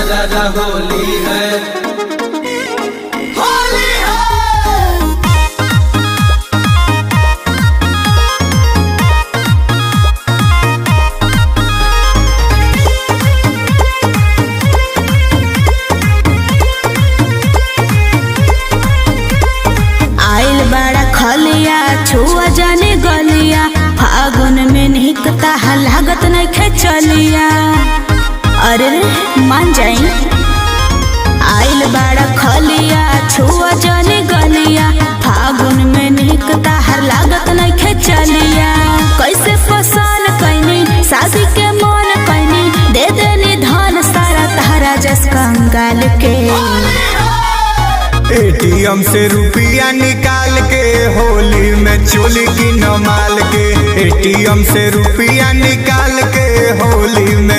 सारा होली है, होली है। आइल बड़ा खलिया छुआ जाने गलिया, फागुन में निकता लागत नहीं खेचलिया। अरे मान जाई आइल बड़ा खलिया छुआ जाने गलिया, फागुन में निकता लागत नहीं खेचलिया। कैसे पसंद कैनी शादी के मन कैनी, दे देनी धन सारा तारा जस कंगाल के। एटीएम से रुपया निकाल के होली में चोली की नमाल के, एटीएम से रुपया निकाल के होली में